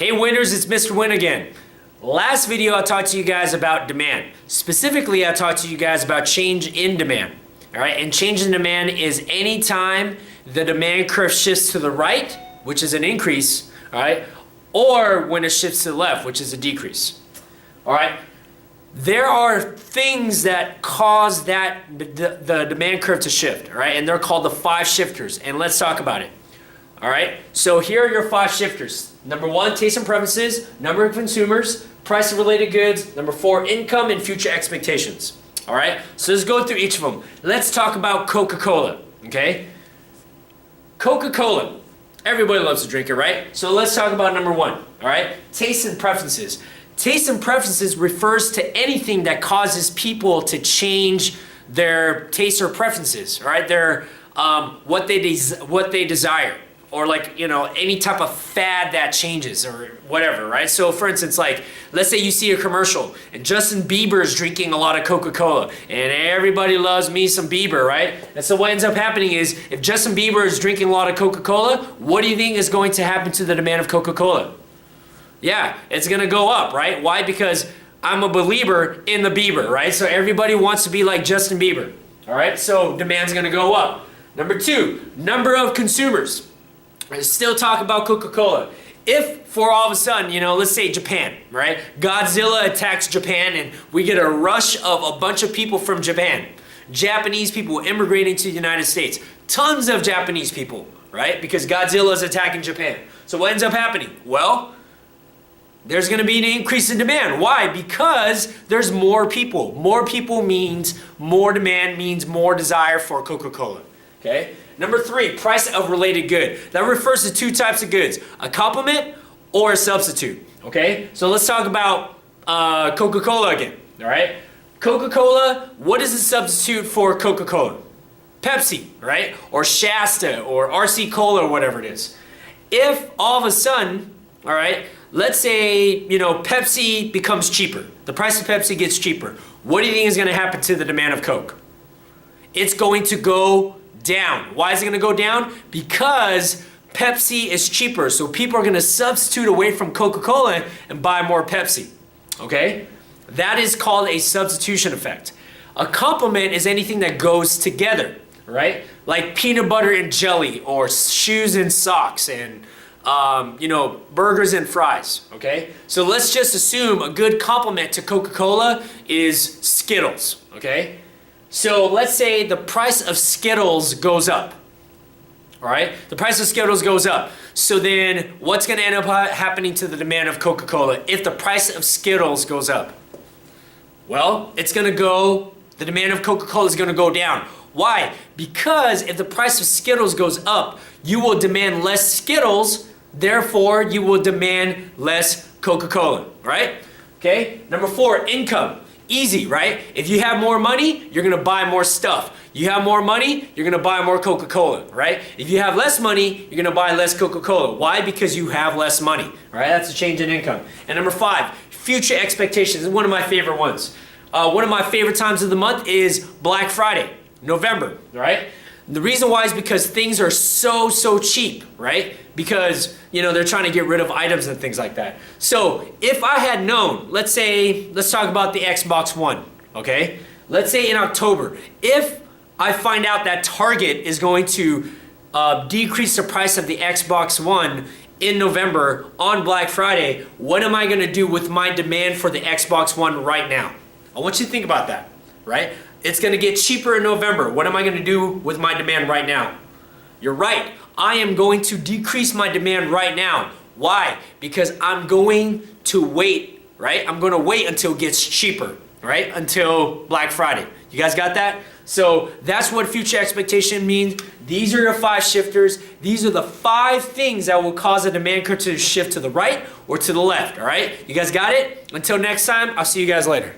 Hey winners, it's Mr. Win again. Last video I talked to you guys about demand. Specifically, I talked to you guys about change in demand. All right, and change in demand is any time the demand curve shifts to the right, which is an increase, all right, or when it shifts to the left, which is a decrease. All right, there are things that cause the demand curve to shift, all right, and they're called the 5 shifters, and let's talk about it. All right, so here are your 5 shifters. Number 1, taste and preferences, number of consumers, price of related goods, number 4, income and future expectations. All right, so let's go through each of them. Let's talk about Coca-Cola, okay? Coca-Cola, everybody loves to drink it, right? So let's talk about number 1, all right? Taste and preferences. Taste and preferences refers to anything that causes people to change their taste or preferences, all right? Their, what they desire. Or like, you know, any type of fad that changes or whatever, right? So for instance, like, let's say you see a commercial and Justin Bieber is drinking a lot of Coca-Cola and everybody loves me some Bieber, right? And so what ends up happening is if Justin Bieber is drinking a lot of Coca-Cola, what do you think is going to happen to the demand of Coca-Cola? Yeah, it's gonna go up, right? Why? Because I'm a believer in the Bieber, right? So everybody wants to be like Justin Bieber, all right? So demand's gonna go up. Number 2, number of consumers. Still talk about Coca-Cola. If for all of a sudden, you know, let's say Japan, right? Godzilla attacks Japan and we get a rush of a bunch of people from Japan. Japanese people immigrating to the United States. Tons of Japanese people, right? Because Godzilla is attacking Japan. So what ends up happening? Well, there's going to be an increase in demand. Why? Because there's more people. More people means more demand, means more desire for Coca-Cola. Okay? Number 3, price of related good. That refers to 2 types of goods, a complement or a substitute. Okay? So let's talk about Coca-Cola again. All right? Coca-Cola, what is the substitute for Coca-Cola? Pepsi, right? Or Shasta or RC Cola or whatever it is. If all of a sudden, all right, let's say, you know, Pepsi becomes cheaper. The price of Pepsi gets cheaper. What do you think is going to happen to the demand of Coke? It's going to go down. Why is it going to go down? Because Pepsi is cheaper. So people are going to substitute away from Coca-Cola and buy more Pepsi. Okay? That is called a substitution effect. A complement is anything that goes together, right? Like peanut butter and jelly or shoes and socks and you know, burgers and fries, okay? So let's just assume a good complement to Coca-Cola is Skittles, okay? So let's say the price of Skittles goes up, all right? The price of Skittles goes up. So then what's gonna end up happening to the demand of Coca-Cola if the price of Skittles goes up? Well, it's gonna go, the demand of Coca-Cola is gonna go down. Why? Because if the price of Skittles goes up, you will demand less Skittles, therefore you will demand less Coca-Cola, right? Okay, number 4, income. Easy, right? If you have more money, you're gonna buy more stuff. You have more money, you're gonna buy more Coca-Cola, right? If you have less money, you're gonna buy less Coca-Cola. Why? Because you have less money, right? That's a change in income. And number 5, future expectations. This is one of my favorite ones. One of my favorite times of the month is Black Friday, November, right? The reason why is because things are so cheap, right? Because, you know, they're trying to get rid of items and things like that. So if I had known, let's talk about the Xbox One, okay? Let's say in October, if I find out that Target is going to decrease the price of the Xbox One in November on Black Friday, what am I gonna do with my demand for the Xbox One right now? I want you to think about that, right? It's gonna get cheaper in November. What am I gonna do with my demand right now? You're right, I am going to decrease my demand right now. Why? Because I'm going to wait, right? I'm gonna wait until it gets cheaper, right? Until Black Friday. You guys got that? So that's what future expectation means. These are your 5 shifters. These are the 5 things that will cause a demand curve to shift to the right or to the left, all right? You guys got it? Until next time, I'll see you guys later.